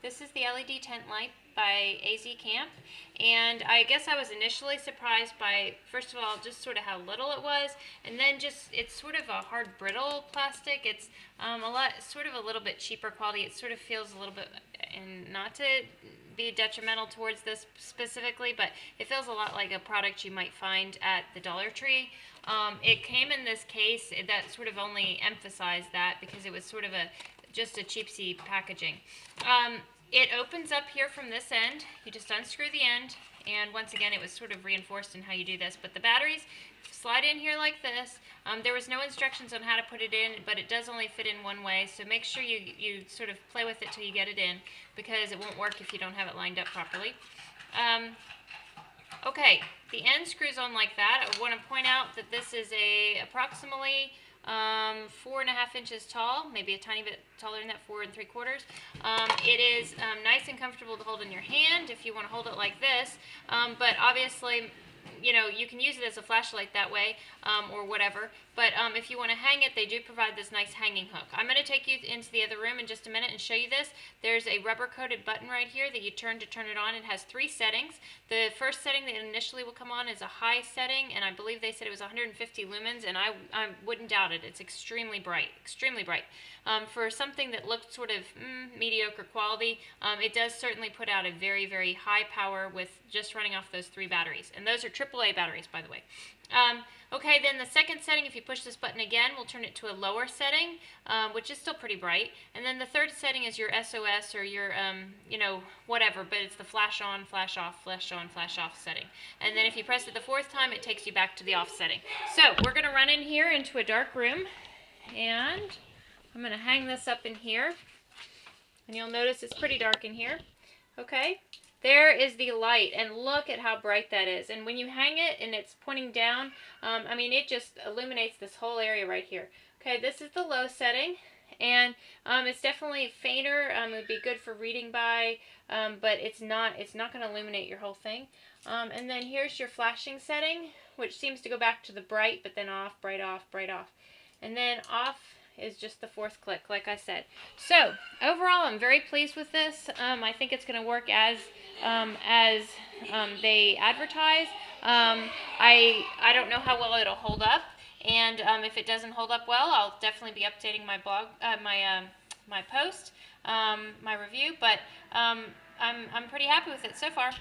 This is the LED tent light by AZCamp, and I guess I was initially surprised by, first of all, just sort of how little it was, and then just it's sort of a hard, brittle plastic. It's sort of a little bit cheaper quality. It sort of feels a little bit, and not to be detrimental towards this specifically, but it feels a lot like a product you might find at the Dollar Tree. It came in this case that sort of only emphasized that because it was sort of just a cheapsy packaging. It opens up here from this end. You just unscrew the end, and once again it was sort of reinforced in how you do this, but the batteries slide in here like this. There was no instructions on how to put it in, but it does only fit in one way, so make sure you sort of play with it till you get it in, because it won't work if you don't have it lined up properly. Okay, the end screws on like that. I want to point out that this is approximately 4.5 inches tall, maybe a tiny bit taller than that, 4 3/4. It is nice and comfortable to hold in your hand if you want to hold it like this, but obviously, you know, you can use it as a flashlight that way, or whatever, but if you want to hang it, they do provide this nice hanging hook. I'm going to take you into the other room in just a minute and show you this. There's a rubber coated button right here that you turn to turn it on. It has 3 settings. The first setting that initially will come on is a high setting, and I believe they said it was 150 lumens, and I wouldn't doubt it. It's extremely bright, extremely bright. For something that looked sort of mediocre quality, it does certainly put out a very, very high power with just running off those 3 batteries, and those are AAA batteries, by the way. Okay, then the second setting, if you push this button again, we'll turn it to a lower setting, which is still pretty bright. And then the third setting is your SOS, or your, you know, whatever, but it's the flash on, flash off, flash on, flash off setting. And then if you press it the 4th time, it takes you back to the off setting. So we're going to run in here into a dark room, and I'm going to hang this up in here. And you'll notice it's pretty dark in here. Okay. There is the light, and look at how bright that is. And when you hang it and it's pointing down, I mean, it just illuminates this whole area right here. Okay, this is the low setting, and it's definitely fainter. It would be good for reading by, but it's not going to illuminate your whole thing. And then here's your flashing setting, which seems to go back to the bright, but then off, bright off, bright off. And then off is just the 4th click, like I said. So overall, I'm very pleased with this. I think it's going to work as they advertise. I don't know how well it'll hold up, and if it doesn't hold up well, I'll definitely be updating my blog, my post, my review. But I'm pretty happy with it so far.